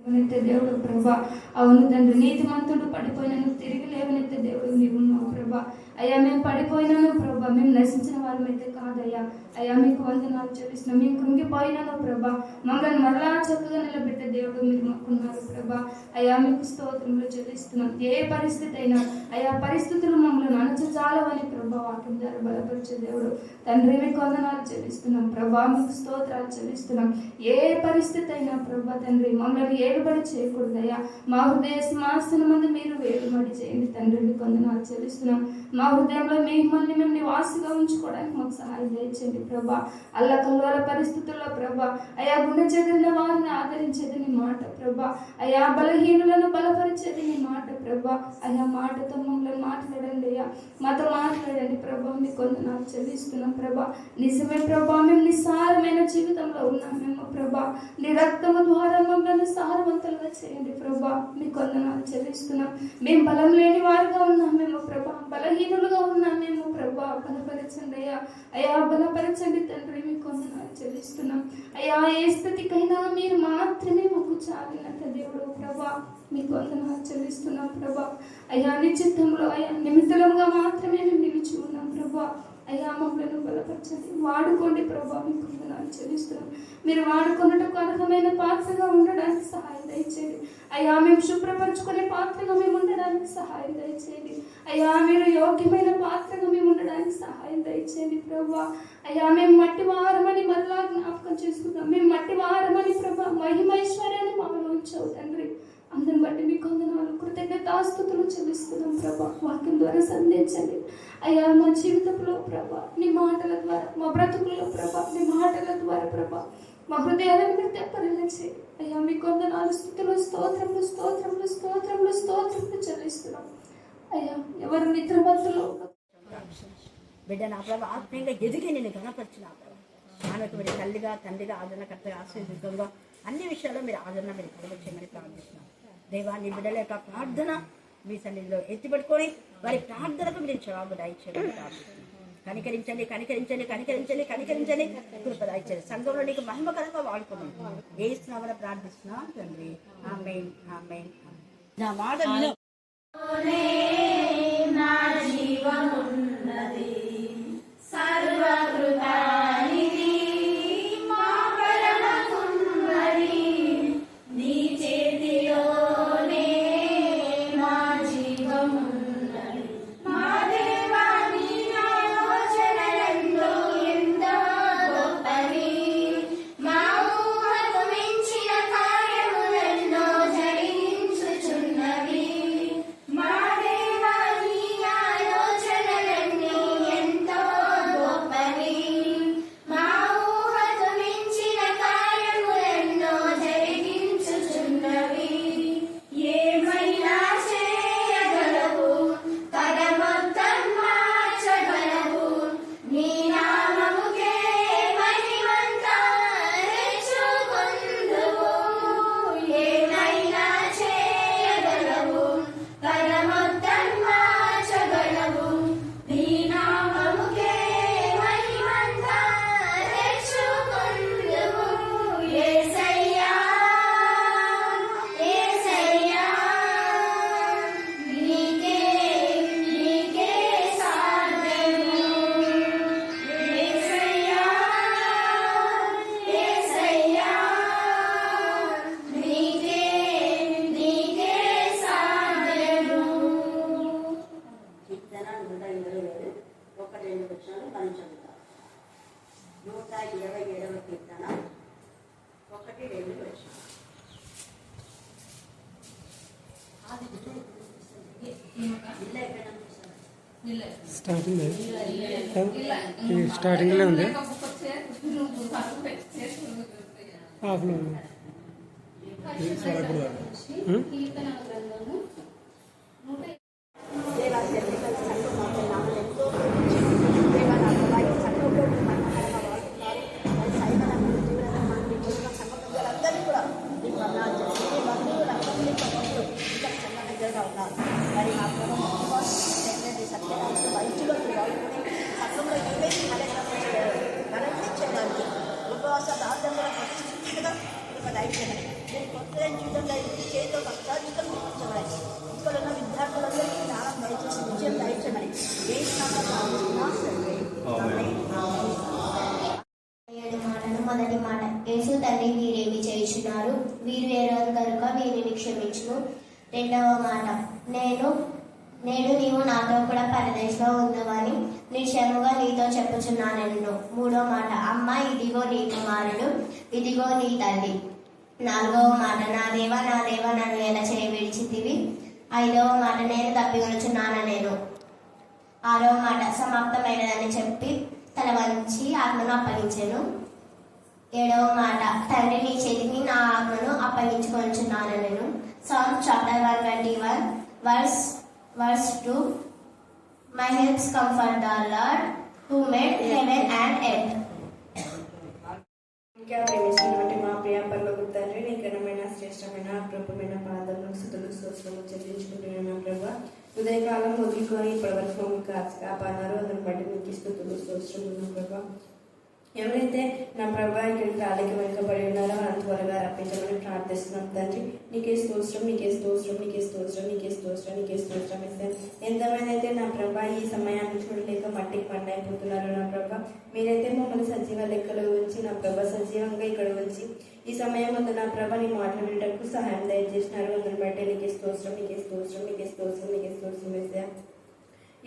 లేవనెత్తే దేవుడు ప్రభా. అవును తండ్రి, నీతిమంతుడు పడిపోయినను తిరిగి లేవనెత్తే దేవుడు నీవు ఉన్నావు ప్రభా. అయ్యా మేము పడిపోయినాను ప్రభా, మేము నశించిన వారమైతే కాదయ్యా. అయ్యా మీకు వందనాలు చెల్లిస్తున్నాం. మేము కృంగిపోయినాను ప్రభా, మమ్మల్ని మరలా చక్కగా నిలబెట్టే దేవుడు మీరు మాకున్నారు ప్రభా. అయ్యా మీకు స్తోత్రములు చెల్లిస్తున్నాం. ఏ పరిస్థితి అయినా అయ్యా పరిస్థితులు మమ్మల్ని అణచజాలవని ప్రభా వాక్యం ద్వారా బలపరిచే దేవుడు తండ్రి మీకు వందనాలు చెల్లిస్తున్నాం ప్రభా. మీకు స్తోత్రాలు చెల్లిస్తున్నాం. ఏ పరిస్థితి అయినా ప్రభా తండ్రి మమ్మల్ని ఏలుబడి చేయకూడదయ్యా. మా హృదయ సింహాసనం ముందు మీరు వేలుబడి చేయండి తండ్రి. మీకు వందనాలు చెల్లిస్తున్నాం. మా హృదయంలో మిమ్మల్ని మేము నివాసిగా ఉంచుకోవడానికి మాకు సహాయం దయచేయండి ప్రభా. అల్లకల్లోల పరిస్థితుల్లో ప్రభా అయా గుండె చెదిరిన వారిని ఆదరించేది నీ మాట ప్రభా. అయా బలహీనులను బలపరిచేది నీ మాట ప్రభా. అయా మాటతో మమ్మల్ని మాట్లాడండి అయ్యా, మాతో మాట్లాడండి ప్రభా. మీకు వందనాలు చెల్లిస్తున్నాం ప్రభా. నిజమే ప్రభా, మేము నిస్సారమైన జీవితంలో ఉన్నామేమో ప్రభా. నీ రక్తము ద్వారా మమ్మల్ని సారవంతులుగా చేయండి ప్రభా. మీకు వందనాలు చెల్లిస్తున్నాం. మేము బలం లేని వారుగా ఉన్నామేమో ప్రభా, బలహీనులుగా ఉన్నామేమో ప్రభా. బలపరచండి అయ్యా. అయా బలపరచండి తండ్రి. మీకు వందనాలు చెల్లిస్తున్నాం. అయ్యా ఏ స్థితికైనా మీరు మాత్రమే మాకు చాలినంత దేవుడు ప్రభా. మీకు వందనాలు చెల్లిస్తున్నాం ప్రభా. అయ్యా నిశ్చిత్తంలో అయ్యా నిమిత్తలంగా మాత్రమే మేము నిలిచి ఉన్నాం ప్రభా. అయ్యా మమ్మల్ని బలపరచండి, వాడుకోండి ప్రభా. మీకు వందనాలు చెల్లిస్తున్నాం. మీరు వాడుకున్నట్టుకు అర్హమైన పాత్రగా ఉండడానికి సహాయం దయచేయండి అయ్యా. మేము శుభ్రపరచుకునే పాత్రగా మేము ఉండడానికి సహాయం దయచేయండి అయ్యా. మీరు యోగ్యమైన పాత్రగా మేము ఉండడానికి సహాయం దయచేయండి ప్రభా. అయ్యా మేము మట్టి వారమని మరలా జ్ఞాపకం చేసుకుంటాం. మేము మట్టి వారమని ప్రభా మహిమైశ్వర్యాన్ని మాలో ఉంచావు తండ్రి. అందరిని బట్టి మీకు వందనాలు, కృతజ్ఞతాస్తుతులు చెల్లిస్తున్నాం ప్రభా. వాక్యం ద్వారా సంధించండి అయ్యా మా జీవితంలో ప్రభా. నీ మాటల ద్వారా మా బ్రతుకుల్లో ప్రభా, నీ మాటల ద్వారా ప్రభా మా హృదయాలను మీరు తెప్పరిల్చి అయ్యా మీకు వందనాలు, స్తుతులు, స్తోత్రములు స్తోత్రములు స్తోత్రములు స్తోత్రములు చెల్లిస్తున్నాం అయ్యా. ఎవరు నిద్రమత్తులో బిడ్డ నా ప్రభావ ఆత్మీయంగా ఎదిగి నేను గణపరిచిన ఆమెకు మీరు తల్లిగా తండ్రిగా ఆదరణకర్తగా ఆశీర్వాదంగా అన్ని విషయాల్లో మీరు ఆదరణ మీరు కలగచ్చేయమని ప్రార్థిస్తున్నాం దేవా. నీ బిడ్డల యొక్క ప్రార్థన మీ సన్నిధిలో ఎత్తిపెట్టుకొని వారి ప్రార్థనకు మీరు జవాబు దయచేయమని ప్రార్థిస్తున్నాం. కనికరించండి కనికరించండి కనికరించండి కనికరించండి, కృప దయచేయండి. సంఘంలో నీకు మహిమకరంగా వాడుకున్నాం ఏ స్నామని ప్రార్థిస్తున్నాం తండ్రి. ఆమేన్ ఆమేన్. నా మాట నా జీవమున్నది సర్వకృతానిధి మా పరమ కుమ్మరి, నీ చేతిలోనే నా జీవమున్నది. మా దేవా నీ ఆలోచనలెన్నో ఎంతో గొప్పవి, మా ఊహకు మించిన కార్యములెన్నో జరిగించుచున్నవి. మా దేవా నీ ఆలోచనలన్నీ ఎంతో గొప్పవి, మా ఊహకు మించిన కార్యములెన్నో జరిగించుచున్నవి. ఏమైనా చేయగలవు, పదమొత్తం మార్చగలవు, నీ నామముకే మహిమంతా తెచ్చుకొందువు. ఏమైనా చేయగలవు, పదమొత్తం మార్చగలవు, నీ నామముకే మహిమంతా తెచ్చుకొందువు. యేసయ్యా యేసయ్యా నీకే నీకే సాధ్యము. యేసయ్యా యేసయ్యా నీకే నీకే సాధ్యము. కీర్తన 127 1-2 వచనాలు మనం చదువుతాం. 127వ కీర్తన 1-2 వచనాలు. స్టార్టింగ్లో ఉంది, హాఫ్లో ఉంది. కీర్తన గ్రంథము ఉపవాస ప్రార్థన ప్రభ దయచేయమని నేను కొత్తదైన జీవితం దయచేసి చేతితో కష్టాధికం చూపించమని ఇక్కడ ఉన్న విద్యార్థులందరికీ జ్ఞానం దయచేసి విజయం దయచేయమని ఏ మొదటి మాట, యేసు తండ్రి వీరేమి చేయుచున్నారు, వీరు ఎరుగరు కనుక వీరిని క్షమించును. రెండవ మాట, నేడు నీవు నాతో కూడా పరదేశంలో ఉన్నవని నిశ్చయముగా నీతో చెప్పుచున్నానెను. మూడవ మాట, అమ్మ ఇదిగో నీ కుమారుడు, ఇదిగో నీ తల్లి. నాలుగవ మాట, నా దేవా నన్ను ఎలా చేయ విడిచితివి. ఐదవ మాట, నేను తప్పికొనుచున్నానెను. ఆరవ మాట, సమాప్తమైనదని చెప్పి తల వంచి ఆత్మను అప్పగించెను. ఏడవ మాట, తండ్రి నీ చేతికి నా ఆత్మను అప్పగించుకొనుచున్నానెను. Psalm chapter 121 verse 2. My helps come from the Lord who made heaven and earth. ఇంకా ప్రేమిస్తున్నటువంటి మా ప్రియ పరలోక తండ్రి, నీ ఘనమైన శ్రేష్టమైన అప్రూపమైన పాదములకు స్తుతులు స్తోత్రములు చెల్లించుకుంటున్నాను నా ప్రభా. ఉదయకాలం మొదలుకొని ఇప్పటివరకు కాపాడినారో అందుని బట్టి మీకు స్తుతులు స్తోత్రములు నా ప్రభా. ఎవరైతే నా ప్రభా ఇక్కడికి రాలేక వెనుకబడి ఉన్నారో అంత త్వరగా రప్పించమని ప్రార్థిస్తున్నాం తండ్రి. నీకే స్తోత్రం, నీకే స్తోత్రం, నీకే స్తోత్రం, నీకే స్తోత్రం, నీకే స్తోత్రం ఇస్తే ఎంతమంది అయితే నా ప్రభా ఈ సమయాన్ని చూడలేక మట్టికి పండైపోతున్నారు నా ప్రభా. మీరైతే మమ్మల్ని సజీవ లెక్కలో ఉంచి నా ప్రభా సజీవంగా ఇక్కడ ఉంచి ఈ సమయం వద్ద నా ప్రభా నీ మాటలు వినడానికి సహాయం దయచేసినారు. అందుని బట్టి నీకే స్తోత్రం, నీకే స్తోత్రం, నీకే స్తోత్రం, నీకే స్తోత్రం వేసా.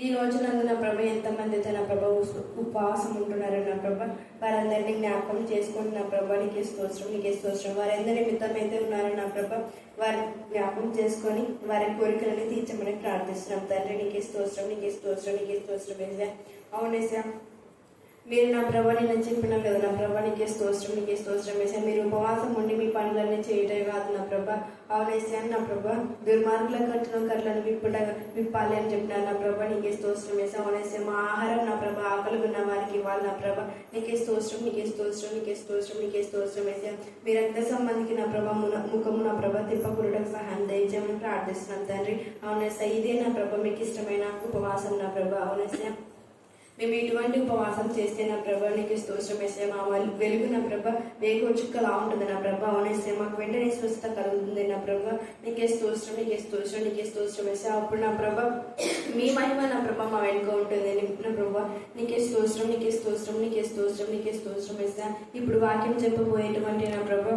ఈ రోజు నందు నా ప్రభ ఎంతమంది అయితే నా ప్రభ ఉపవాసం ఉంటున్నారు నా ప్రభ, వారందరినీ జ్ఞాపకం చేసుకుంటూ నా ప్రభ నీకే స్తోత్రం, నీకే స్తోత్రం. వారందరి నిమిత్తం అయితే ఉన్నారు నా ప్రభ, వారి జ్ఞాపకం చేసుకొని వారి కోరికలని తీర్చమని ప్రార్థిస్తున్నాం తండ్రి. నీకే స్తోత్రం, నీకే స్తోత్రం, నీకే స్తోత్రం వేసా. అవునేసా, మీరు నా ప్రభ నేను చెప్పినా కదా నా ప్రభ నీకే స్తోత్రం, నీకే స్తోత్రం వేసా. మీరు ఉపవాసం ఉండి మీ పనులన్నీ చేయటమే కాదు నా ప్రభ. అవునేసా నా ప్రభ, దుర్మార్గుల కట్లను విప్పాలి అని చెప్పినారు నా ప్రభ. నీకే స్తోత్రం వేసా. అవునేసా, మా ఆహారం నా ప్రభ ఆకలి ఉన్న వారికి ఇవ్వాలి నా ప్రభ. నీకే స్తోత్రం, నీకే స్తోత్రం, నీకే స్తోత్రం, నీకే స్తోత్రం వేసా. మీరు రక్త సంబంధికి నా ప్రభ ముఖము నా ప్రభ తిప్పకూడటకు సహాయం దయచేయమని ప్రార్థిస్తున్నాం తండ్రి. అవునేసా, ఇదే నా ప్రభ మీకు ఇష్టమైన ఉపవాసం నా ప్రభ. అవునేసా, మేము ఇటువంటి ఉపవాసం చేస్తే నా ప్రభ నీకు స్తోత్రం వేసే. మా వెలుగు నా ప్రభ వేగ చుక్కలా ఉంటుంది నా ప్రభ. అవునేస్తే మాకు వెంటనే స్వస్థత కలుగుతుంది నా ప్రభ. నీకే స్తోత్రం, నీకే స్తోత్రం, నీకే స్తోత్రం వేసే. అప్పుడు నా ప్రభ మీ మహిమ నా ప్రభ మా వెనుక ఉంటుంది నా ప్రభ. నీకే స్తోత్రం, నీకే స్తోత్రం, నీకే స్తోత్రం, నీకే స్తోత్రం వేసా. ఇప్పుడు వాక్యం చెప్పబోయేటువంటి నా ప్రభ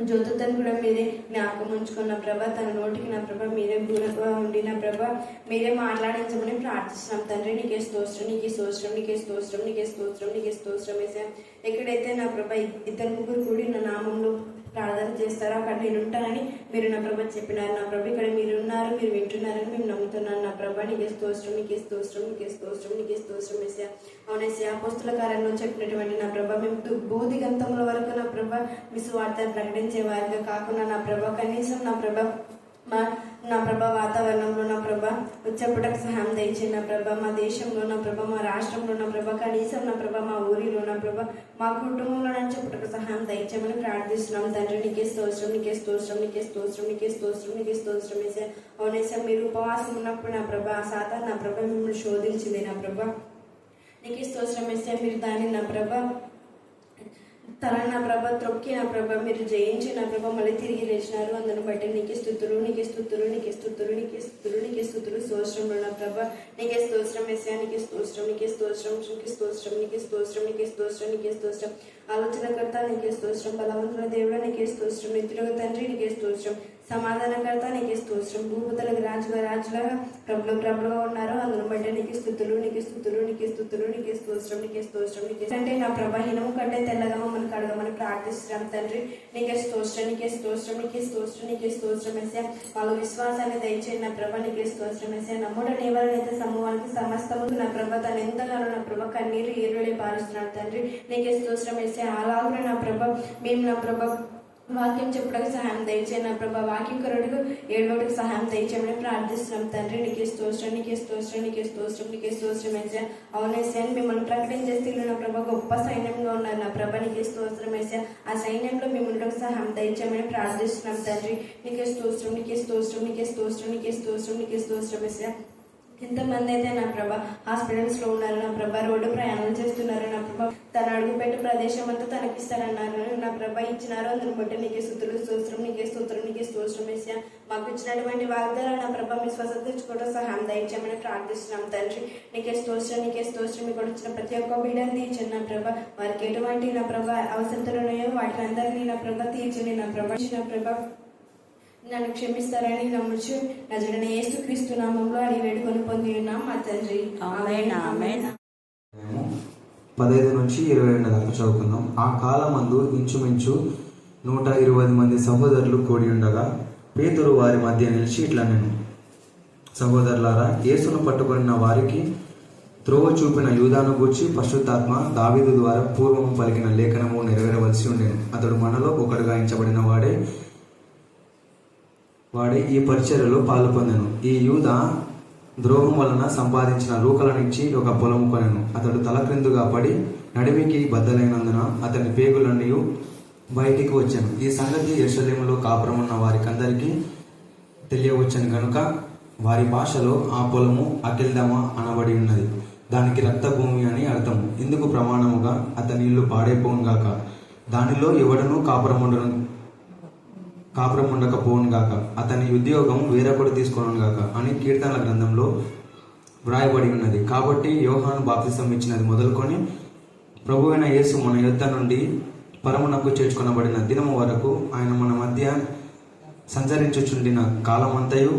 జ్యోతిని కూడా మీరే జ్ఞాపకం ఉంచుకున్న ప్రభ, తన నోటికి నా ప్రభ మీరే దూరంగా ఉండి నా ప్రభ మీరే మాట్లాడించమని ప్రార్థిస్తున్నాం తండ్రి. నీకే స్తోత్రం, నీకే స్తోత్రం, నీకే స్తోత్రం, నీకే స్తోత్రం, నీకే స్తోత్రం వేసా. ఎక్కడైతే నా ప్రభ ఇద్దరు ముగ్గురు కూడి నా నామంలో ప్రార్థన చేస్తారో అక్కడ నేను ఉంటానని మీరు నా ప్రభ చెప్పినారు నా ప్రభ. ఇక్కడ మీరు ఉన్నారు, మీరు వింటున్నారని మేము నమ్ముతున్నాను నా ప్రభ. నీకే స్తోత్రం, నీకే స్తోత్రం, నీకే స్తోత్రం, నీకే స్తోత్రం వేసా. అవునేసా, అపోస్తుల కార్యంలో చెప్పినటువంటి నా ప్రభ మేము బోధి గంతముల వరకు నా ప్రభ మీ సువార్తను ప్రకటించే వారిగా కాకుండా నా ప్రభ కనీసం నా ప్రభ నా ప్రభ వాతావరణంలో నా ప్రభ చెప్పుటకు సహాయం దయచేయండి నా ప్రభ. మా దేశంలో నా ప్రభ, మా రాష్ట్రంలో నా ప్రభ, కనీసం నా ప్రభ మా ఊరిలో నా ప్రభ, మా కుటుంబంలో నా చెప్పుటకు సహాయం దయచేయమని ప్రార్థిస్తున్నాం తండ్రి. నీకే స్తోత్రం, నీకే స్తోత్రం, నీకే స్తోత్రం, నీకే స్తోత్రం, నీకే స్తోత్రం వేసా. అవునేసా, మీరు ఉపవాసం ఉన్నప్పుడు నా ప్రభ ఆ సాతాను నా ప్రభ మిమ్మల్ని శోధించింది నా ప్రభ. నీకే స్తోత్రం వేసా. మీరు దాన్ని నా ప్రభ తల నా ప్రభ త్రొక్కి నా ప్రభ మీరు జయించి నా ప్రభ మళ్ళీ తిరిగి లేచినారు. అందును బట్టి నీకే స్తుతులు, నీకే స్తుతులు, నీకే స్తుతులు, నీకే స్తుతులు, నీకే స్తుతులు స్తోత్రంలో నా ప్రభ. నీకే స్తోత్రం వేసా. నీకే స్తోత్రం, నీకే స్తోత్రం, నీకే స్తోత్రం, నీకే స్తోత్రం, నీకే స్తోత్రం, నీకే స్తోత్రం. ఆలోచనకర్త నీకే స్తోత్రం, బలవంతుల దేవుడు నీకే స్తోత్రం, నిత్యులకు తండ్రి నీకే స్తోత్రం, సమాధానకర్త నీకే స్తోత్రం. భూపతులకు రాజులుగా ప్రభులుగా ఉన్నారు. అందును బట్టి నీకే స్తుతులు, నీకే స్తుతులు, నీకే స్తుతులు, నీకే స్తోత్రం, నీకే స్తోత్రం, నీకే అంటే నా ప్రభ హినము కంటే తెల్లగా మమ్మల్ని కడగమని ప్రార్థిస్తున్నాం తండ్రి. నీకే స్తోత్రం, నీకే స్తోత్రం, నీకే స్తోత్రం, నీకే స్తోత్రం వేసా. వాళ్ళ విశ్వాసాన్ని దయచేయండి నా ప్రభ. నీకే స్తోత్రం వేసా. నమ్ముడని ఎవరైతే సమూహానికి సమస్తము నా ప్రభ తను ఎంతగానో నా ప్రభ కన్నీరు ఏరులే పారుస్తున్నాడు తండ్రి. నీకే స్తోత్రం వేసా. అలాగే నా ప్రభ మేము నా ప్రభ వాక్యం చెప్పడానికి సహాయం దయచేయండి నా ప్రభ. వాక్యం కొరడుకు ఏడవడానికి సహాయం దయచేయమని ప్రార్థిస్తున్నాం తండ్రి. నీకే స్తోత్రం, నీకే స్తోత్రం, నీకే స్తోత్రం, నీకే స్తోత్రం వేసా. అవునేసా, మిమ్మల్ని ప్రకటించేస్తే నా ప్రభ గొప్ప సైన్యంగా ఉన్నారు నా ప్రభ. నీకే స్తోత్రం వేసా. ఆ సైన్యంలో మేము ఉండడానికి సహాయం దయచేయమని ప్రార్థిస్తున్నాం తండ్రి. నీకే స్తోత్రం, నీకే స్తోత్రం, నీకే స్తోత్రం, నీకే స్తోత్రం, నీకే స్తోత్రం వేసా. ఎంతమంది అయితే నా ప్రభ హాస్పిటల్స్లో ఉన్నారు నా ప్రభ, రోడ్డు ప్రయాణం చేస్తున్నారు నా ప్రభ, తన అడుగుపెట్టే ప్రదేశం అంతా తనకిస్తారన్నారు నా ప్రభ. ఇచ్చినారు అందుని బట్టి నీకే స్తుతులు స్తోత్రం, నీకే స్తోత్రం, నీకే స్తోత్రం వేసా. మాకు ఇచ్చినటువంటి వాగ్దానం నా ప్రభ మీ స్వస్థత తెచ్చుకోవడం సహాయం దయచేయమని ప్రార్థిస్తున్నాం తండ్రి. నీకే స్తోత్రం, నీకే స్తోత్రం. మీకు వచ్చిన ప్రతి ఒక్క బిడ్డను తీర్చండి నా ప్రభ. వారికి ఎటువంటి నా ప్రభ అవసరతలు ఉన్నాయో వాటిని అందరినీ నా ప్రభ తీర్చండి నా ప్రభ. నా ప్రభ నన్ను క్షమిస్తారని నమ్ముచు నజరుడైన యేసుక్రీస్తు నామములో అడిగి వేడుకొని పొంది ఉన్నాం మా తండ్రి. ఆమేన్, ఆమేన్. 15 నుంచి 22 దాకా చదువుకుందాం. ఆ కాలమందు ఇంచుమించు 120 మంది సహోదరులు కూడి ఉండగా పేతురు వారి మధ్య నిలిచి ఇట్లా నేను, సహోదరులారా, యేసును పట్టుకున్న వారికి త్రోవ చూపిన యూదాను గూర్చి పరిశుద్ధాత్మ దావీదు ద్వారా పూర్వము పలికిన లేఖనము నెరవేరవలసి ఉండేను. అతడు మనలో ఒకడుగా ఎంచబడిన వాడే ఈ పరిచర్యలో పాలు పొందెను. ఈ యూద ద్రోహం వలన సంపాదించిన రూకలనిచ్చి ఒక పొలము కొనెను. అతడు తలక్రిందుగా పడి నడిమికి బద్దలైనందున అతని పేగులన్నీ బయటికి వచ్చాను. ఈ సంగతి యెరూషలేములో కాపురమున్న వారికందరికీ తెలియవచ్చని గనుక వారి భాషలో ఆ పొలము అకెల్దమా అనబడి ఉన్నది. దానికి రక్తభూమి అని అర్థం. ఇందుకు ప్రమాణముగా అతని ఇల్లు పాడైపోను గాక, దానిలో ఎవడనూ కాపురం ఉండకపోను గాక, అతని ఉద్యోగం వేరొకడు తీసుకోను గాక అని కీర్తనల గ్రంథంలో వ్రాయబడి ఉన్నది. కాబట్టి యోహాను బాప్తిసం ఇచ్చినది మొదలుకొని ప్రభువైన యేసు మన యొద్ద నుండి పరమునకు చేర్చుకొనబడిన దినము వరకు ఆయన మన మధ్య సంచరించుచుండిన కాలమంతయు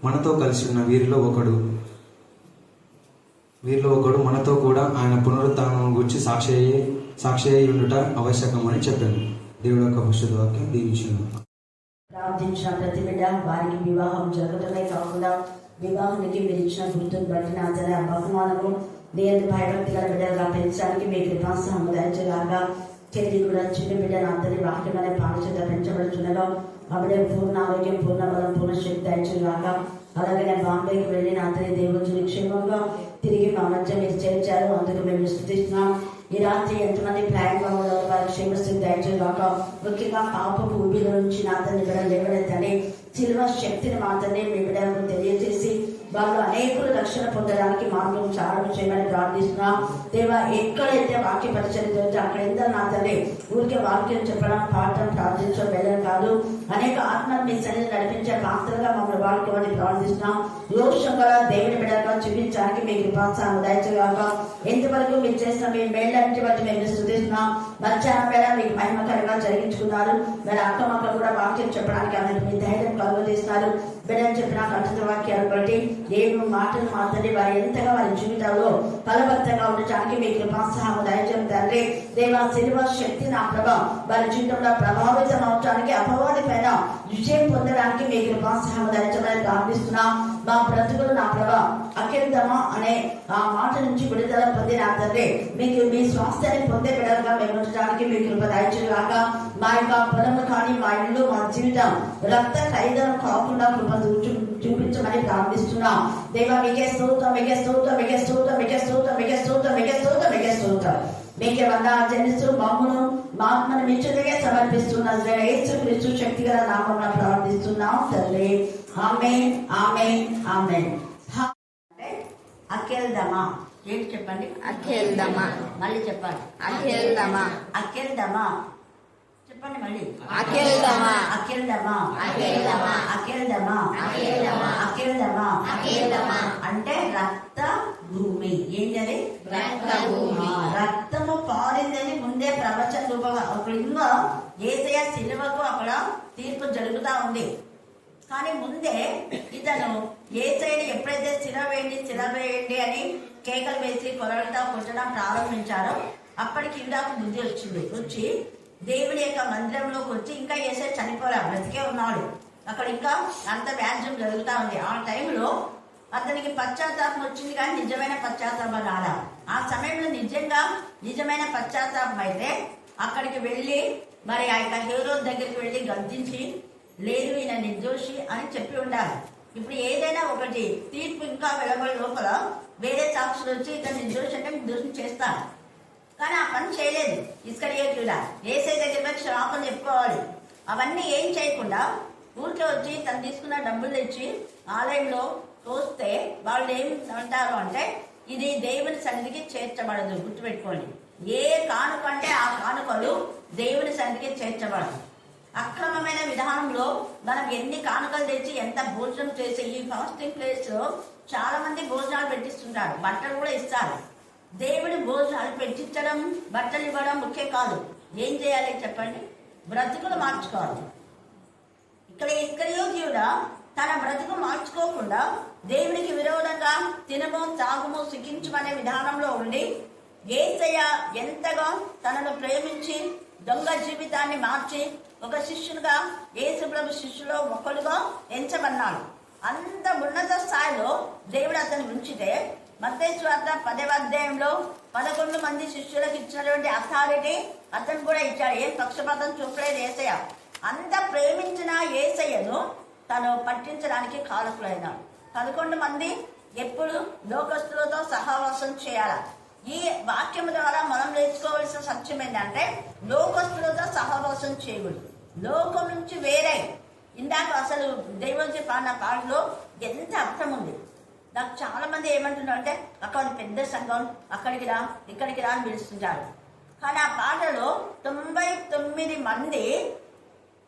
మనతో కలిసి ఉన్న వీరిలో ఒకడు మనతో కూడా ఆయన పునరుత్థానం గురించి సాక్షి అయి ఉండుట ఆవశ్యకమని చెప్పాను. దేవుడు యొక్క పరిశుద్ధ వాక్యం దీవించును. ప్రార్థించిన ప్రతి బిడ్డ వారికి వివాహం జరగటమే కాకుండా వివాహానికి మీరు ఇచ్చిన గుర్తును బట్టి నా బహుమానము దేవుని భయభక్తి గల బిడ్డలుగా పెంచడానికి మీ కృపాసనం దయచేలాగా చెల్లి కూడా చిన్న బిడ్డను అందరి వాక్యమనే పాఠచేత పెంచబడుచున్నగా అప్పుడే పూర్ణ ఆరోగ్యం, పూర్ణ బలం, పూర్ణ శక్తి దయచేలాగా. అలాగే నేను బాంబేకి వెళ్ళి నా అందరి దేవుని క్షేమంగా తిరిగి మా మధ్య మీరు చేర్చారు, అందుకు మేము స్తుతిస్తున్నాం. ఈ రాత్రి ఎంతమంది ప్రయాణంగా ఉన్నారు వారి క్షేమస్థితి దయచేలాక. ముఖ్యంగా పాపపు ఊబిలో నుంచి నా అందరిని బిడ్డలు లేవనెత్తని శిలువ శక్తిని మాత్రమే మీ బిడ్డలకు తెలియజేసి వాళ్ళు అనేకులు రక్షణ పొందడానికి మార్గం చాలు చేయమని ప్రార్థిస్తున్నాం. దేవా, ఎక్కడైతే వాక్య పరిచయం జరుగుతుందో అక్కడ ఎంత నా తల్లి ఊరికే వాక్యం చెప్పడం, పాఠం, ప్రార్థించడం వెళ్ళడం కాదు, అనేక ఆత్మలు మీ సన్నిధి నడిపించే పాత్రగా మమ్మల్ని వాడుకోమని ప్రార్థిస్తున్నాం. రోషంగా దేవుని బిడ్డలుగా చూపించడానికి మీ కృపాసనం దయచేలాక. ఎంతవరకు మీరు చేసిన మీ మేళ్ళంటి బట్టి మేము స్తుతిస్తున్నాం. మధ్యాహ్నం వేళ మీకు మహిమకరంగా జరిగించుకున్నారు. మరి అక్కమక్క కూడా వాక్యం చెప్పడానికి ఆమె మీ ధైర్యం కలుగజేస్తున్నారు. బిడ్డని చెప్పిన కంఠ వాక్యాలు బట్టి ఏడు మాటలు మాత్రమే వారి ఎంతగా వారి జీవితంలో ఫలభక్తంగా ఉండటానికి మీ కృపాసనం దయచేయం తండ్రి. దేవా, శిలువ శక్తి నా ప్రభా వారి జీవితంలో ప్రభావితం అవటానికి, అపవాది పైన విజయం పొందడానికి మీ కృపాసనం దయచేయమని ప్రార్థిస్తున్నాం. మా బ్రతుకులు నా ప్రభా అకెల్దమా అనే ఆ మాట నుంచి విడుదల పొందిన తండ్రి మీకు మీ స్వాస్థ్యాన్ని పొందే బిడ్డలుగా మేము ఉంచడానికి మీ కృప దయచేయగాక. మా యొక్క పొలము కానీ మా ఇల్లు, మా జీవితం రక్త ఖైదనం కాకుండా కృప చూపించమని ప్రార్థిస్తున్నాం. దేవా, మీకే స్తోత్రం, మీకే స్తోత్రం, మీకే స్తోత్రం, మీకే స్తోత్రం, మీకే స్తోత్రం, మీకే స్తోత్రం, మీకే స్తోత్రం. మీకే వందనాలు చెల్లిస్తూ మమ్మును మా ఆత్మను మీ చేతికే సమర్పిస్తున్న యేసుక్రీస్తు శక్తిగల నామమున ప్రార్థిస్తున్నాం తండ్రి. ఆమేన్, ఆమేన్, ఆమేన్. అకెల్దమా ఏంటి చెప్పండి? అకెల్దమా. మళ్ళీ చెప్పండి. అకెల్దమా. అకెల్దమా చెప్పండి మళ్ళీ. అకెల్దమా. అకెల్దమా. అకెల్దమా. అకెల్దమా. అకెల్దమా. అకెల్దమా. అకెల్దమా అంటే రక్త భూమి. ఏంటది? రక్త భూమి. రక్తము పారిందని ముందే ప్రవచన రూపంగా అప్పుడు ఇంకా యేసయ్య శిలువకు అక్కడ తీర్పు జరుగుతూ ఉంది. కానీ ముందే ఇతను యేసయ్యని ఎప్పుడైతే సిలవేయండి అని కేకలు వేసి కొరడతా కొట్టడం ప్రారంభించారో అప్పటికి యూదాకు బుద్ధి వచ్చి దేవుని యొక్క మందిరంలోకి వచ్చి ఇంకా యేసయ్య చనిపోరా, బ్రతికే ఉన్నాడు. అక్కడ ఇంకా అంత వ్యాజ్యం జరుగుతూ ఉంది. ఆ టైంలో అతనికి పశ్చాత్తాపం వచ్చింది కానీ నిజమైన పశ్చాత్తాపం రాలా. ఆ సమయంలో నిజమైన పశ్చాత్తాపం అయితే అక్కడికి వెళ్ళి మరి ఆ యొక్క హీరోస్ దగ్గరికి వెళ్ళి గద్దించి లేదు ఈయన నిర్దోషి అని చెప్పి ఉండాలి. ఇప్పుడు ఏదైనా ఒకటి తీర్పు ఇంకా వెలువడే లోపల వేరే సాక్షులు వచ్చి ఇతను నిర్దోషి అంటే నిర్దోషం చేస్తారు. కానీ ఆ పని చేయలేదు ఇస్కరియోతు. యేసయ్య దగ్గర క్షమాపణ చెప్పుకోవాలి. అవన్నీ ఏం చేయకుండా ఊరికే వచ్చి తను తీసుకున్న డబ్బులు తెచ్చి ఆలయంలో తోస్తే వాళ్ళు ఏం అంటారు అంటే ఇది దేవుని సన్నిధికి చేర్చబడదు. గుర్తుపెట్టుకోండి, ఏ కానుక అంటే ఆ కానుకలు దేవుని సన్నిధికి చేర్చబడదు. అక్రమమైన విధానంలో మనం ఎన్ని కానుకలు తెచ్చి ఎంత భోజనం చేసి, ఈ ఫాస్టింగ్ ప్లేస్ లో చాలా మంది భోజనాలు పెట్టిస్తుంటారు, బట్టలు కూడా ఇస్తారు. దేవుడి భోజనాలు పెట్టించడం, బట్టలు ఇవ్వడం ముఖ్యం కాదు. ఏం చేయాలి చెప్పండి? బ్రతుకులు మార్చుకోవాలి. ఇక్కడ ఇస్కరియోతీయుడా తన బ్రతుకు మార్చుకోకుండా దేవునికి విరోధంగా తినము తాగుము సుఖించమనే విధానంలో ఉండి యేసయ్య ఎంతగా తనను ప్రేమించి దొంగ జీవితాన్ని మార్చి ఒక శిష్యునిగా యేసు ప్రభు శిష్యులో ఒకడుగా ఎంచబన్నాడు. అంత ఉన్నత స్థాయిలో దేవుడు అతను ఉంచితే మత్తయి సువార్త 10వ అధ్యాయంలో 11 మంది శిష్యులకు ఇచ్చినటువంటి అథారిటీ అతను కూడా ఇచ్చాడు. ఏం పక్షపాతం చూపలేదు యేసయ్య. అంత ప్రేమించిన యేసయ్యను తను పట్టించడానికి కారకులైనాడు. 11 మంది ఎప్పుడు లోకస్తులతో సహవాసం చేయాల. ఈ వాక్యం ద్వారా మనం నేర్చుకోవాల్సిన సత్యం ఏంటంటే లోకస్తులతో సహవాసం చేయకూడదు. లోకం నుంచి వేరే. ఇందాక అసలు దైవం పాడిన పాటలో ఎంత అర్థం ఉంది. నాకు చాలా మంది ఏమంటున్నారు అంటే అక్కడ పెద్ద సంఘం, అక్కడికి రా ఇక్కడికి రా అని పిలుస్తుంటారు. కానీ ఆ పాటలో 99 మంది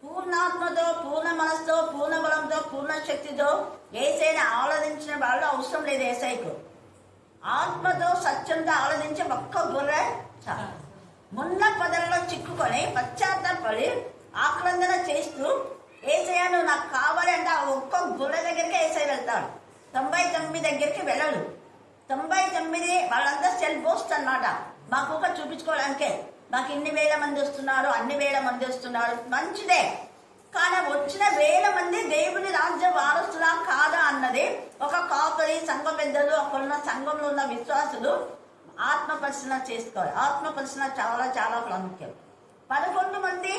పూర్ణాత్మతో, పూర్ణ మనసుతో, పూర్ణ బలంతో, పూర్ణ శక్తితో యేసయ్యని ఆరాధించిన వాళ్ళు అవసరం లేదు. యేసయ్యకు ఆత్మతో సత్యంతో ఆరాధించే ఒక్క గొర్రె చాలు. మొన్న పదలలో చిక్కుకొని పశ్చాత్తాపడి ఆక్రందన చేస్తూ యేసయ్య నువ్వు నాకు కావాలి అంటే ఆ ఒక్క గొర్రె దగ్గరికి యేసయ్య వెళ్తాడు. 99 దగ్గరికి వెళ్ళడు. 99 వాళ్ళంతా సెల్ పోస్ట్ అన్నమాట. మాకు ఒక చూపించుకోవడానికే. మాకు ఇన్ని వేల మంది వస్తున్నారు, అన్ని వేల మంది వస్తున్నారు, మంచిదే. కానీ వచ్చిన వేల మంది దేవుని రాజ్య వారసులా కాదా అన్నది ఒక కాపరి సంఘ పెద్దలు, అక్కడున్న సంఘంలో ఉన్న విశ్వాసులు ఆత్మ పరిశీలన చేసుకోవాలి. ఆత్మ పరిశీలన చాలా చాలా ప్రాముఖ్యం. 11 మంది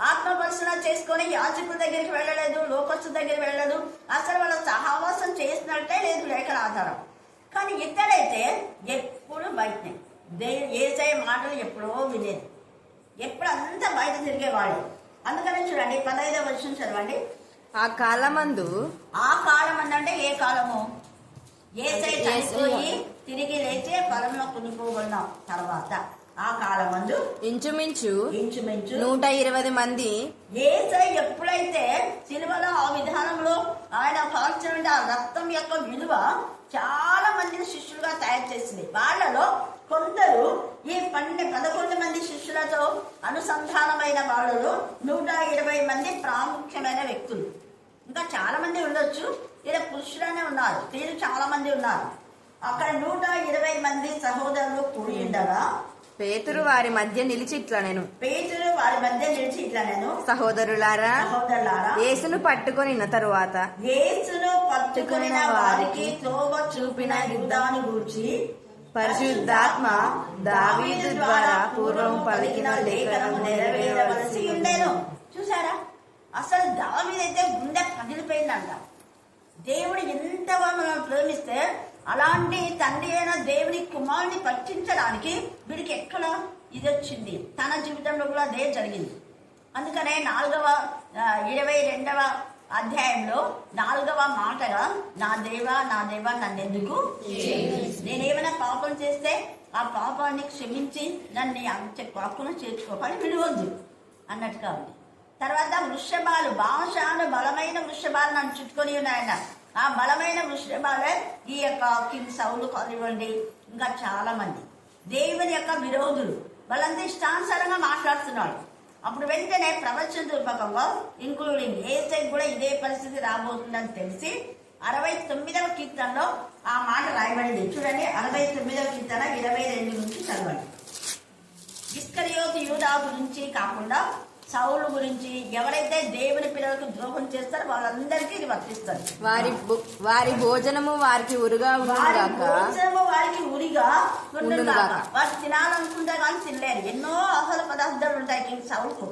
ఆత్మ పరిశీలన చేసుకొని యాజకుల దగ్గరికి వెళ్ళలేదు, లోకస్తుల దగ్గరికి వెళ్ళలేదు. అసలు వాళ్ళ సహవాసం చేసినట్టే లేదు లేఖన ఆధారం. కానీ ఇతడైతే ఎప్పుడు బయటనే యేసయ్య మాటలు ఎప్పుడో వినేది, ఎప్పుడు అంతా బయట తిరిగేవాడు. అందుకని చూడండి 15వ వచనం చదవండి. ఆ కాలమందు, ఆ కాలం అంటే ఏ కాలము? యేసయ్య చనిపోయి తిరిగి లేచే పొలంలో కొనుక్కోబడిన తర్వాత ఆ కాలమందు ఇంచుమించు 120 మంది యేసయ్య ఎప్పుడైతే సిలువలో ఆ విధానంలో ఆయన కాల్చిన ఆ రక్తం యొక్క విలువ చాలా మందిని శిష్యులుగా తయారు చేసింది. వాళ్ళలో కొందరు ఈ 11 మంది శిష్యులతో అనుసంధానమైన వాళ్ళలో 120 మంది ప్రాముఖ్యమైన వ్యక్తులు. ఇంకా చాలా మంది ఉండొచ్చు, ఇలా పురుషులనే ఉన్నారు, స్త్రీలు చాలా మంది ఉన్నారు. అక్కడ 120 మంది సహోదరులు కూడి ఉండగా పేతురు వారి మధ్య నిలిచి ఇట్లా నేను సహోదరులారా, యేసును పట్టుకొనిన తరువాత యేసును పట్టుకొనిన వారికి త్రోవ చూపిన యుద్ధాన్ని గూర్చి పరిశుద్ధాత్మ దావీదు ద్వారా పూర్వం పలికిన లేఖనము నెరవేరవలసి ఉండేను. చూసారా, అసలు దావీదైతే గుండె పగిలిపోయిందంట. దేవుడు ఎంతగా మనం ప్రేమిస్తే అలాంటి తండ్రి అయిన దేవుని కుమారుని పట్టించడానికి వీడికి ఎక్కడ ఇది వచ్చింది? తన జీవితంలో కూడా అదే జరిగింది. అందుకనే 22వ అధ్యాయంలో 4వ మాటగా నా దేవా నన్నెందుకు, నేనేమైనా పాపం చేస్తే ఆ పాపాన్ని క్షమించి నన్ను హక్కును చేర్చుకోవాలి, విడవద్దు అన్నట్టుగా ఉంది. తర్వాత వృషభాలు, భాషను బలమైన వృషభాలు నన్ను చుట్టుకొని ఉన్నాయన్న. ఆ బలమైన వృషభాలే ఈ యొక్క కింగ్ సౌలు కానివ్వండి, ఇంకా చాలా మంది దేవుని యొక్క విరోధులు, వాళ్ళంతా ఇష్టానుసారంగా మాట్లాడుతున్నాడు. అప్పుడు వెంటనే ప్రవచన రూపకంగా ఇంక్లూడింగ్ యేసయ్య కూడా ఇదే పరిస్థితి రాబోతుందని తెలిసి 69వ కీర్తనలో ఆ మాట రాయబడింది. చూడండి, 69వ కీర్తన 22 నుంచి చదవండి. ఇస్కరియోతు యూదా గురించి కాకుండా సౌలు గురించి, ఎవరైతే దేవుని పిల్లలకు ద్రోహం చేస్తారో వాళ్ళందరికీ ఇది వర్తిస్తారు. వారి భోజనము వారికి ఉరిగా ఉండుగాక, వారు తినాలనుకుంటే కానీ తినలేరు. ఎన్నో ఆహార పదార్థాలు ఉంటాయి కింగ్ సౌలుకు,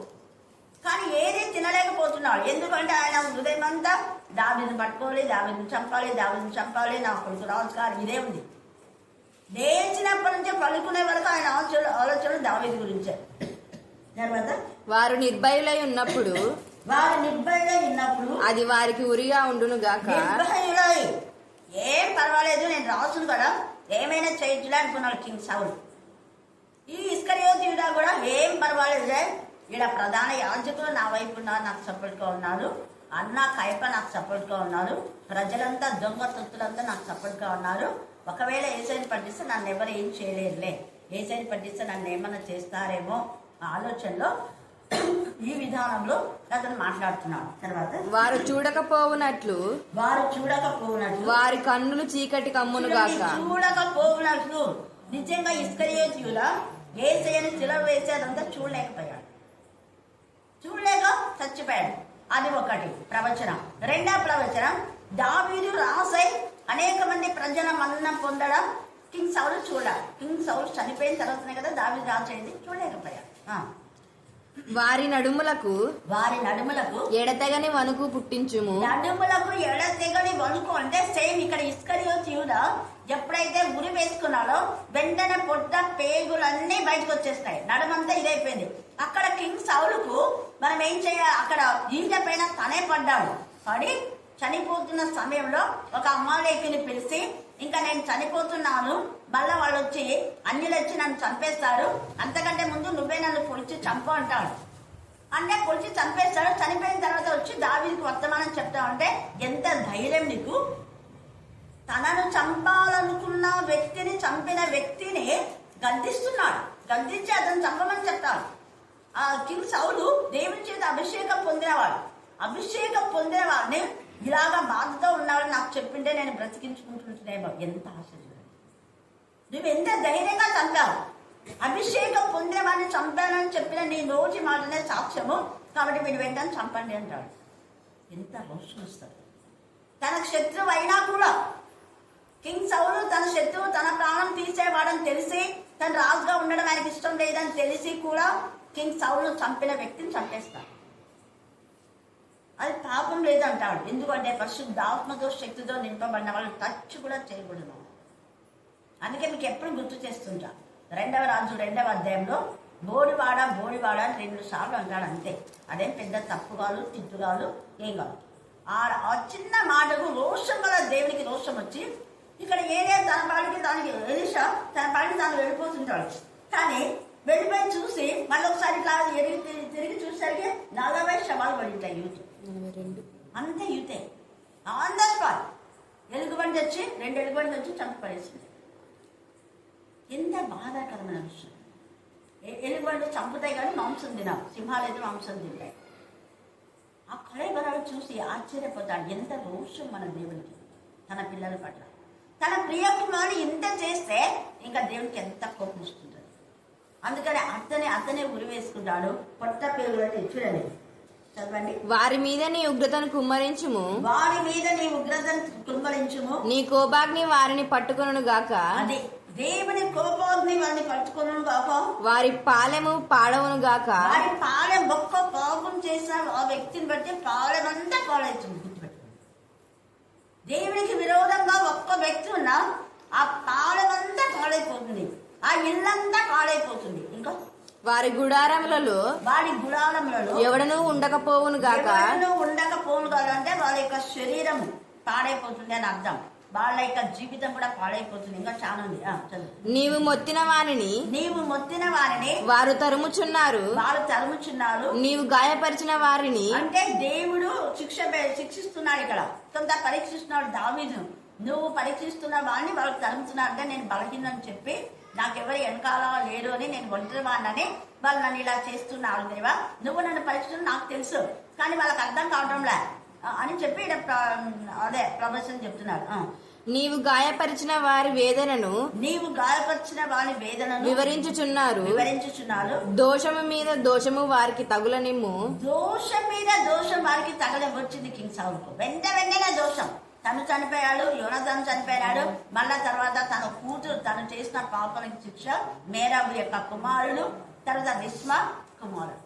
కానీ ఏది తినలేకపోతున్నాడు. ఎందుకంటే ఆయన హృదయం అంతా దావీదును పట్టుకోవాలి, దావీదును చంపాలి, నా కొడుకు రాజు గారు ఇదే ఉంది. లేచినప్పటి నుంచే పలుకునే వరకు ఆయన ఆలోచనలు దావీదు గురించే. తర్వాత వారు నిర్భయులై ఉన్నప్పుడు అది వారికి ఉరిగా ఉండును గాక. ఏం పర్వాలేదు, నేను రాసును కదా, ఏమైనా చేయొచ్చులే అనుకున్నాడు కింగ్ సౌలు. ఈ ఇస్కరియోతు యూదా కూడా ఏం పర్వాలేదులే, ఈడ ప్రధాన యాజకులు నా వైపు ఉన్నారు, నాకు సపోర్ట్గా ఉన్నారు, అన్న కైప నాకు సపోర్ట్గా ఉన్నారు, ప్రజలంతా దొంగ తొత్తులంతా నాకు సపోర్ట్గా ఉన్నారు. ఒకవేళ ఏసైని పట్టిస్తే నన్ను ఎవరు ఏం చేయలేరులే, ఏసైని పట్టిస్తే నన్ను ఏమన్నా చేస్తారేమో ఆలోచనలో ఈ విధానంలో అతను మాట్లాడుతున్నాడు. తర్వాత వారు చూడకపోవునట్లు వారి కన్నులు చీకటి కమ్మునుగాక. చూడకపోవునట్లు నిజంగా ఇస్కరియోతు యూదా యేసయ్యను సిలువ వేసేదంతా చూడలేకపోయాడు, చూడలేక చచ్చిపోయాడు. అది ఒకటి ప్రవచనం. రెండవ ప్రవచనం, దావీదు రాసై అనేక మంది ప్రజల మరణం పొందడం కింగ్ సౌలు చూడాలి. కింగ్ సౌలు చనిపోయిన తర్వాతనే కదా దావీదు రాసేది, చూడలేకపోయాడు. వారి నడుములకు ఎడతెగని వణుకు పుట్టించుము. నడుములకు ఎడతెగని వణుకు అంటే సేమ్ ఇక్కడ ఇస్కరియోతు యూదా ఎప్పుడైతే ఉరి వేసుకున్నాడో వెంటనే పొట్ట పేగులన్నీ బయటకు వచ్చేస్తాయి, నడుమంతా ఇదైపోయింది. అక్కడ కింగ్ సౌలుకు మనం ఏం చేయాలి, అక్కడ ఈట పైన తనే పడ్డాడు. పడి చనిపోతున్న సమయంలో ఒక అమాలేకుని పిలిచి, ఇంకా నేను చనిపోతున్నాను, మళ్ళా వాళ్ళు వచ్చి అన్యులు వచ్చి నన్ను చంపేస్తారు, అంతకంటే ముందు నువ్వే నన్ను పొడిచి చంపు అంటాడు. అంటే పొడిచి చంపేస్తాడు. చనిపోయిన తర్వాత వచ్చి దావీదుకు వర్తమానం చెప్తామంటే ఎంత ధైర్యం నీకు! తనను చంపాలనుకున్న వ్యక్తిని చంపిన వ్యక్తిని గద్దిస్తున్నాడు, గద్దించి అతను చంపమని చెప్తాడు. ఆ కింగ్ సౌలు దేవుని చేత అభిషేకం పొందిన వాడిని ఇలాగా బాధతో ఉన్నాడు నాకు చెప్పింటే నేను బ్రతికించుకుంటుంటేనేమో. ఎంత ఆశ! నువ్వు ఎంత ధైర్యంగా చంపావు, అభిషేకం పొందిన వాడిని చంపానని చెప్పిన నీ నోటి మాటనే సాక్ష్యము, కాబట్టి మీరు వెంటనే చంపండి అంటాడు. ఎంత రోషం వస్తుంది! తనకు శత్రువు అయినా కూడా కింగ్ సౌలు తన శత్రువు, తన ప్రాణం తీసేవాడని తెలిసి, తన రాజుగా ఉండడం ఆయనకి ఇష్టం లేదని తెలిసి కూడా కింగ్ సౌలు చంపిన వ్యక్తిని చంపేస్తాడు. అది పాపం లేదంటాడు. ఎందుకంటే పరిశుద్ధాత్మతో శక్తితో నింపబడిన వాళ్ళు టచ్ కూడా చేయకూడదు. అందుకే మీకు ఎప్పుడు గుర్తు చేస్తుంటా, 2వ రాజు 2వ అధ్యాయంలో బోడివాడ అని 2 సార్లు అంటాడు అంతే. అదేం పెద్ద తప్పు కాదు, తిట్టు కాదు, ఏం కాదు. ఆ చిన్న మాటకు రోషం వల్ల దేవునికి రోషం వచ్చి ఇక్కడ ఏరియా తన పాడికి దానికి ఎలీషా తన పాడికి తాను వెళ్ళిపోతుంటాడు. కానీ వెళ్ళిపోయి చూసి మళ్ళీ ఒకసారి ఇట్లా తిరిగి చూసరికి 40 శవాలు పడి ఉంటాయి. యూత్ అంతే, యూతే ఆన్ ద స్పాట్ ఎలుగుబండి వచ్చి 2 ఎలుగుబండి వచ్చి చంపేసింది. ఎంత బాధాకరమైన విషయం! ఎలుగుబండి చంపుతాయి కానీ మాంసం తినాలి, సింహాలు అయితే మాంసం తింటాయి. ఆ కళేబరాలు చూసి ఆశ్చర్యపోతాడు. ఎంత రోషం మన దేవునికి తన పిల్లల పట్ల. తన ప్రియ కుమారుడు ఇంత చేస్తే ఇంకా దేవునికి ఎంత కోపం వస్తుంటుంది. అందుకని అతనే ఉరి వేసుకుంటాడు. పొట్ట పేగులని చూడండి, చదవండి. వారి మీద నీ ఉగ్రతను కుమ్మరించుము, నీ కోపాగ్ని వారిని పట్టుకొనును గాక. అది దేవుని కోపాగ్ని వారిని పట్టుకొనును గాక. వారి పాలెము పాడవును గాక. వారి పాలెం ఒక్క పాపం చేసిన ఆ వ్యక్తిని బట్టి పాలెమంతా పాడవుతుంది. దేవునికి విరోధంగా ఒక్క వ్యక్తి ఉన్నా ఆ పాలెమంతా పాడైపోతుంది, ఆ ఇల్లంతా పాడైపోతుంది. ఇంకా వారి గుడారములలో ఎవడను ఉండకపోవును గాక. అంటే వాళ్ళ యొక్క శరీరం పాడైపోతుంది అని అర్థం, వాళ్ళ యొక్క జీవితం కూడా పాడైపోతుంది. ఇంకా చాలా ఉంది. నీవు మొత్తిన వారిని వారు తరుముచున్నారు. నీవు గాయపరిచిన వారిని అంటే దేవుడు శిక్షిస్తున్నాడు. ఇక్కడ కొంత పరీక్షిస్తున్నాడు దావీదు. నువ్వు పరీక్షిస్తున్న వాడిని వాళ్ళకి తరుముతున్నా అంటే నేను బలహీనని చెప్పి నాకెవరు వెనకాల లేరు అని, నేను ఒంటరి వాడినని వాళ్ళు నన్ను ఇలా చేస్తున్నారు. దేవా నువ్వు నన్ను పరీక్షిస్తున్నా నాకు తెలుసు, కానీ వాళ్ళకి అర్థం కావడంలే అని చెప్పి అదే ప్రవచనం చెప్తున్నారు. నీవు గాయపరిచిన వారి వేదనను వివరించుచున్నారు. దోషము మీద దోషము వారికి తగులనిమ్ము. దోషం మీద దోషం వారికి తగలవచ్చింది కింగ్ సౌలుకు. వెంటనే దోషం. తను చనిపోయాడు, యోనాతాను చనిపోయాడు. మళ్ళా తర్వాత తన కూతురు తను చేసిన పాపానికి శిక్ష, మేరాబు యొక్క కుమారుడు, తర్వాత రిస్మా కుమారుడు,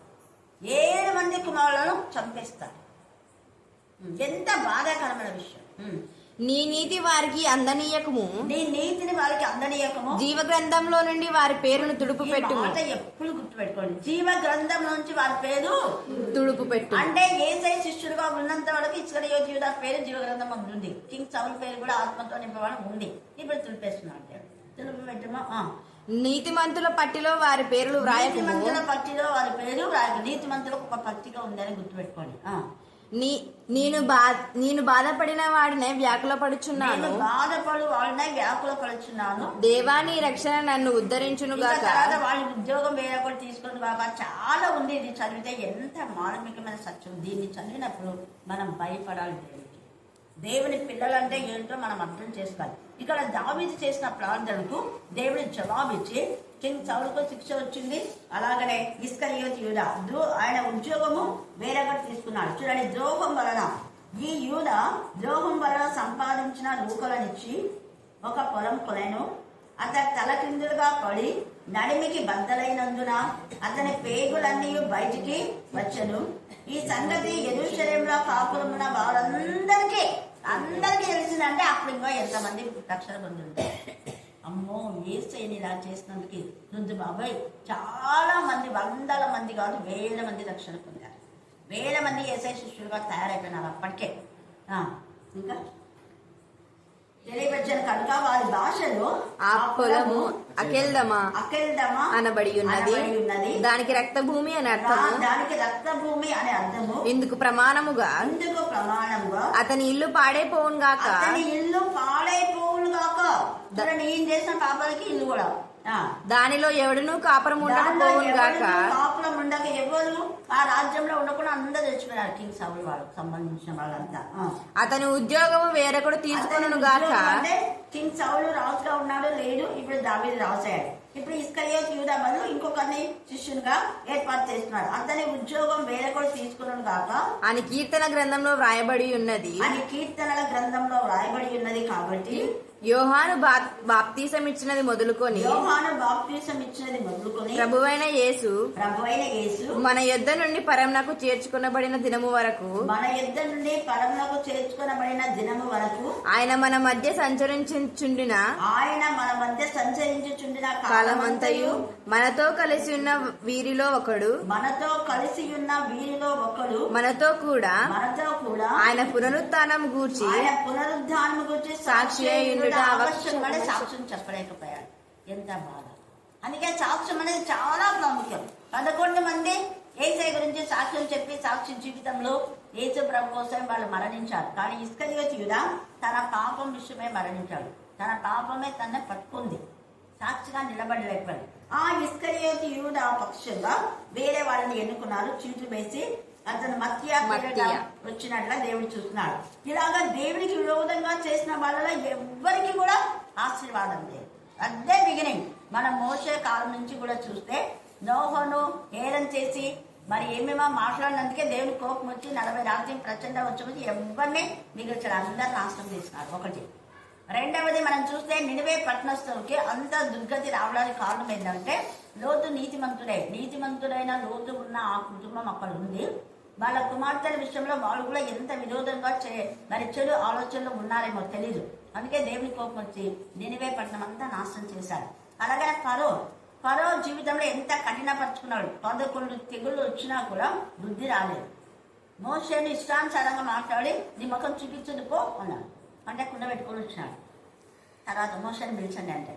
7 మంది కుమారులను చంపేస్తారు. ఎంత బాధాకరమైన విషయం! నీ నీతి వారికి అందనీయకము, నీ నీతిని వారికి అందనీయకము, జీవ గ్రంథంలో నుండి వారి పేరును తుడుపు ఈ పెట్టుము. మాట ఎప్పుడు గుర్తుపెట్టుకోండి. జీవ గ్రంథం నుంచి వారి పేరు తుడుపు పెట్టు. అంటే యేసయ్య శిష్యుడుగా ఉన్నంత వరకు ఇస్కరియోతు యూదా పేరు జీవ గ్రంథం ఉంది. కింగ్ సౌల్ పేరు కూడా ఆత్మతో నింపబడి ఉంది. ఇప్పుడు తుడిపేస్తున్నా అంటే తుడుపు పెట్టమా. నీతిమంతుల పట్టిలో వారి పేర్లు వ్రాయకము, నీతిమంతుల పట్టిలో వారి పేరు వ్రాయకు. నీతిమంతులకు ఒక పట్టిక ఉందని గుర్తుపెట్టుకోండి. నేను బాధపడిన వాడినే వ్యాకులపడుచున్నాను, నేను బాధపడు వాళ్ళనే వ్యాకులపడుచున్నాను. దేవా నీ రక్షణ నన్ను ఉద్ధరించును ఇంకా గాక. తర్వాత వాళ్ళ ఉద్యోగం వేరే కూడా తీసుకొని కాక చాలా ఉంది. ఇది చదివితే ఎంత మార్మికమైన సత్యం. దీన్ని చదివినప్పుడు మనం భయపడాలి. దేవుని పిల్లలంటే ఏంటో మనం అర్థం చేసుకోవాలి. ఇక్కడ దావీదు చేసిన ప్రార్థనకు దేవుడు జవాబిచ్చి కింగ్ సౌలుకు శిక్ష వచ్చింది. అలాగనే ఇస్కరియోతు యూదా ఆయన ఉద్యోగము వేరొకటి తీసుకున్నాడు. చూడండి, ద్రోహం వలన ఈ యూదా ద్రోహం వలన సంపాదించిన రూకలనిచ్చి ఒక పొలం కొనెను. అతని తలకిందులుగా పడి నడిమికి బద్దలైనందున అతని పేగులన్నీ బయటికి వచ్చెను. ఈ సంగతి యెరూషలేములో కాపురమున్న వారందరికీ తెలిసిందంటే అప్పుడు ఇంకా ఎంతమంది రక్షణ పొందుంటారు. అమ్మో, యేసయ్యని ఇలా చేసినందుకు రుద్దు బాబాయ్ చాలా మంది, వందల మంది కాదు వేల మంది రక్షణ పొందారు. వేల మంది యేసయ్య శిష్యులుగా తయారైపోయినారు అప్పటికే. ఇంకా తెలియపరిచాను కనుక వారి భాషలో ఆ పొలము అకెల్దమా అనబడి ఉన్నది, దానికి రక్తభూమి అని అర్థము. దానికి రక్తభూమి అనే అర్థము. ఇందుకు ప్రమాణముగా అతని ఇల్లు పాడైపోవును గాక. చూడండి, ఈయన చేసిన పాపాలకి ఇల్లు కూడా. దానిలో ఎవడును కాపురం ఉండకపోవును గాక. కాపురం ఉండక ఎవరు ఆ రాజ్యంలో ఉండకుండా అందరూ తెచ్చిపోయారు. కింగ్ సౌలు వాళ్ళకి సంబంధించిన వాళ్ళంతా. అతని ఉద్యోగము వేరొకడు తీసుకొనును గాక. అంటే కింగ్ సౌలు రాజుగా ఉన్నాడు, లేడు. ఇప్పుడు దావీదు రాజు అయ్యాడు. ఇప్పుడు ఇస్కరియోతు యూదా బదులు ఇంకొకరిని శిష్యునిగా ఏర్పాటు చేస్తున్నాడు. అతని ఉద్యోగం వేరొకడు తీసుకున్నాడు గాక అని కీర్తన గ్రంథంలో వ్రాయబడి ఉన్నది. అని కీర్తనల గ్రంథంలో వ్రాయబడి ఉన్నది. కాబట్టి యోహాను బాప్తీసం ఇచ్చినది మొదలుకొని ప్రభువైన యేసు మన యొద్ద నుండి పరమునకు చేర్చుకొనబడిన దినము వరకు ఆయన మన మధ్య సంచరించుచుండిన కాలమంతయు మనతో కలిసి ఉన్న వీరిలో ఒకడు మనతో కూడా ఆయన పునరుత్థానం గూర్చి సాక్షి అయ్యుండుట అవశ్యమని సాక్ష్యం చెప్పలేకపోయాడు. ఎంత బాధ. అందుకే సాక్ష్యం అనేది చాలా ప్రాముఖ్యం. 11 మంది యేసయ్య గురించి సాక్ష్యం చెప్పి సాక్షి జీవితంలో యేసు ప్రభు కోసం వాళ్ళు మరణించారు. కానీ ఇస్కరియోతు యూదా తన పాపం విషయమే మరణించాడు. తన పాపమే తన పట్టుకుంది, సాక్షిగా నిలబడలేకపోయాడు. ఆ ఇస్కరియోతు యూదా పక్షంగా వేరే వాళ్ళని ఎన్నుకున్నారు. చీట్లు వేసి అతను మత్తియా వచ్చినట్ల దేవుడు చూస్తున్నాడు. ఇలాగా దేవుడికి విరోధంగా చేసిన వాళ్ళలో ఎవ్వరికి కూడా ఆశీర్వాదం లేదు. అదే బిగినింగ్. మనం మోసే కాలం నుంచి కూడా చూస్తే నోహోను హేళన చేసి మరి ఏమేమో మాట్లాడినందుకే దేవుని కోపం వచ్చి 40 రాత్రి ప్రచండ వచ్చి ఎవరిని మిగిల్చాడు. అందరు నాశనం చేసినారు. ఒకటి. రెండవది మనం చూస్తే నినివే పట్టణస్థులకి అంత దుర్గతి రావడానికి కారణం ఏంటంటే లోతు నీతిమంతుడైన లోతు ఉన్న ఆ కుటుంబం అక్కడ ఉంది. వాళ్ళ కుమార్తెల విషయంలో వాళ్ళు కూడా ఎంత విరోధంగా మరి చెడు ఆలోచనలు ఉన్నారేమో తెలీదు. అందుకే దేవుని కోపం వచ్చి నినివే పట్టణం అంతా నాశనం చేశారు. అలాగే ఫరో జీవితంలో ఎంత కఠినపరుచుకున్నాడు. 11 తెగుళ్ళు వచ్చినా కూడా బుద్ధి రాలేదు. మోషేని ఇష్టానుసారంగా మాట్లాడి నీ ముఖం చూపించదు పో అన్నాడు. అంటే కుండ పెట్టుకొని వచ్చినాడు. తర్వాత మోషేని పిలిచండి అంటే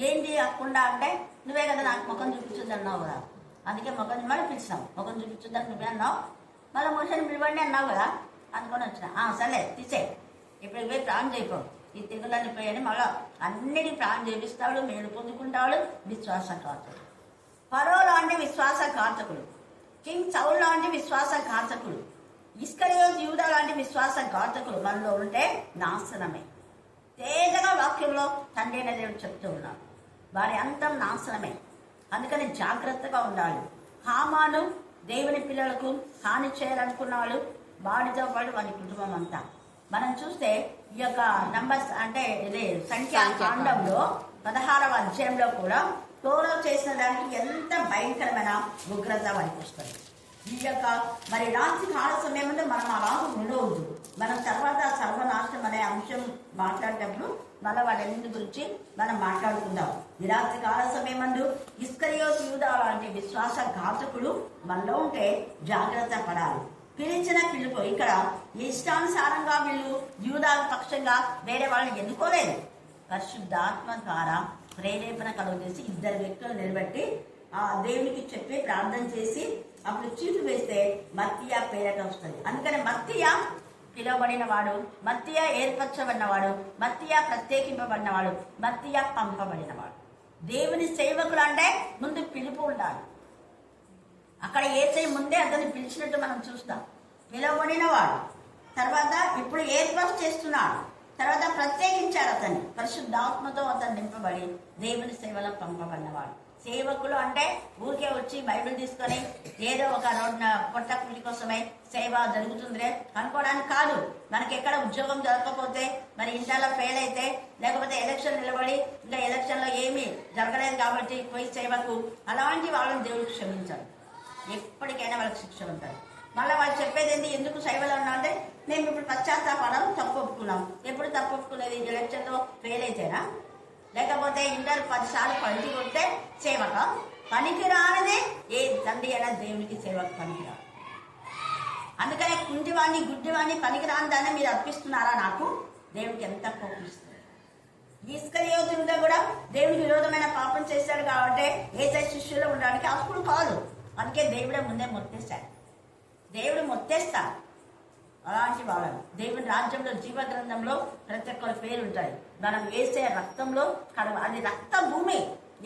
ఏంటి ఆ కుండ అంటే నువ్వే కదా నాకు ముఖం చూపించొద్దు అన్నావు కదా, అందుకే ముఖం మళ్ళీ పిలిచినావు. ముఖం చూపించొద్దని నువ్వే అన్నావు, మళ్ళీ మోషేని పిలవండి అన్నావు కదా అనుకొని వచ్చిన. సరే తీసే, ఇప్పుడు ఇవే ప్రాణం చేయకో, ఈ తెగులన్నీ పోయని మళ్ళీ అన్నిటి ప్రాణం చేపిస్తాడు, మేలు పొందుకుంటాడు. విశ్వాసఘాతకుడు. ఫరో లాంటి విశ్వాసఘాతకుడు, కింగ్ సౌల్ లాంటి విశ్వాసఘాతకుడు, ఇస్కరియోతు యూదా లాంటి విశ్వాసఘాతకులు మనలో ఉంటే నాశనమే. తేజగా వాక్యంలో తండ్రి అయిన దేవుడు చెప్తూ ఉన్నాడు, వారి అంతం నాశనమే. అందుకని జాగ్రత్తగా ఉండాలి. హామాను దేవుని పిల్లలకు హాని చేయాలనుకున్నాడు, వాడితో పాటు వాడి కుటుంబం అంతా. మనం చూస్తే ఈ యొక్క నంబర్స్ అంటే ఇది సంఖ్యాకాండంలో 16వ అధ్యాయంలో కూడా తోరో చేసిన దానికి ఎంత భయంకరమైన ఉగ్రత వాడికి వస్తుంది. ఈ యొక్క మరి రాత్రి కాల సమయంలో మనం అలాగ ఉండవద్దు. మనం తర్వాత సర్వనాశనం అనే అంశం మాట్లాడేటప్పుడు మళ్ళీ వాటన్నింటి గురించి మనం మాట్లాడుకుందాం. ఈ రాత్రి కాల సమయమందు ఇస్కరియోతు యూదా లాంటి విశ్వాస ఘాతకుడు మనలో ఉంటే జాగ్రత్త పడాలి. పిలిచిన పిలుపు ఇక్కడ ఇష్టానుసారంగా వీళ్ళు యూదా పక్షంగా వేరే వాళ్ళని ఎన్నుకోలేదు. పరిశుద్ధాత్మ ద్వారా ప్రేరేపణ కలుగజేసి 2 వ్యక్తులు నిలబెట్టి ఆ దేవునికి చెప్పి ప్రార్థన చేసి అప్పుడు చీటు వేస్తే మత్తీయ పేరట వస్తుంది. అందుకని మత్తీయ పిలువబడిన వాడు, మత్తీయ ఏర్పరచబడినవాడు, మత్తీయ ప్రత్యేకింపబడినవాడు, మత్తీయ పంపబడినవాడు. దేవుని సేవకులు అంటే ముందు పిలుపు ఉండాలి. అక్కడ యేసయ్య ముందే అతన్ని పిలిచినట్టు మనం చూస్తాం. పిలువబడిన వాడు, తర్వాత ఇప్పుడు ఏర్పాటు చేస్తున్నాడు, తర్వాత ప్రత్యేకించారు అతన్ని. పరిశుద్ధాత్మతో అతను నింపబడి దేవుని సేవలో పంపబడినవాడు. సేవకులు అంటే ఊరికే వచ్చి బైబిల్ తీసుకొని ఏదో ఒక పొట్ట కూలి కోసమే సేవ జరుగుతుందిరే అనుకోవడానికి కాదు. మనకి ఎక్కడ ఉద్యోగం జరగకపోతే, మరి ఇంట్లో ఫెయిల్ అయితే, లేకపోతే ఎలక్షన్ నిలబడి ఇంకా ఎలక్షన్లో ఏమీ జరగలేదు కాబట్టి పోయి సేవకు, అలాంటి వాళ్ళని దేవుడికి క్షమించాలి. ఎప్పటికైనా వాళ్ళకి శిక్ష ఉంటుంది. మళ్ళీ వాళ్ళు చెప్పేది ఏంటి, ఎందుకు సేవలో ఉన్నా అంటే మేము ఇప్పుడు పశ్చాత్తాపడం తప్పు ఒప్పుకున్నాం. ఎప్పుడు తప్పు ఒప్పుకునేది? ఎలక్షన్లో ఫెయిల్ అయితేనా? లేకపోతే ఇంటర్ 10 సార్లు పలికి కొడితే సేవక పనికి రానిదే ఏ తండ్రి అయినా దేవునికి సేవకు పనికిరా. అందుకనే కుంటివాణ్ణి గుడ్డివాణ్ణి పనికి రాని దాన్ని మీరు అర్పిస్తున్నారా నాకు? దేవునికి ఎంత కోపిస్తుంది. ఇస్కరియోతుగా కూడా దేవునికి విరోధమైన పాపం చేశాడు కాబట్టి యేసయ్య శిష్యుల్లో ఉండడానికి అప్పుడు కాదు. అందుకే దేవుడే ముందే మొత్తేస్తాడు. దేవుడు మొత్తేస్తాడు అలాంటి వాళ్ళని. దేవుని రాజ్యంలో జీవ గ్రంథంలో ప్రతి ఒక్కరి పేరు ఉంటాయి. మనం యేసయ్య రక్తంలో అది రక్త భూమి.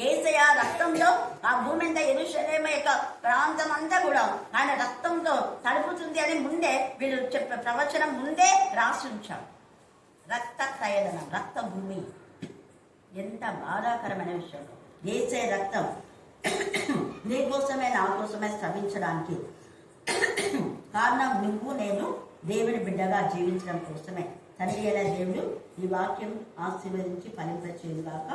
యేసయ్య రక్తంలో ఆ భూమి అంతా యెరూషలేము యొక్క ప్రాంతం అంతా కూడా ఆయన రక్తంతో తడుపుతుంది అని ముందే వీళ్ళు చెప్పే ప్రవచనం ముందే రాసి ఉంచారు. రక్త ప్రయోజనం, రక్త భూమి. ఎంత బాధాకరమైన విషయం. యేసయ్య రక్తం నీ కోసమే నా కోసమే స్రవించడానికి కారణం నువ్వు నేను దేవుని బిడ్డగా జీవించడం కోసమే. తండ్రి అయిన దేవుడు ఈ వాక్యం ఆశీర్వదించి ఫలింపచేయుగాక.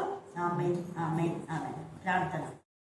ఆమేన్, ఆమేన్, ఆమేన్. ప్రార్థన.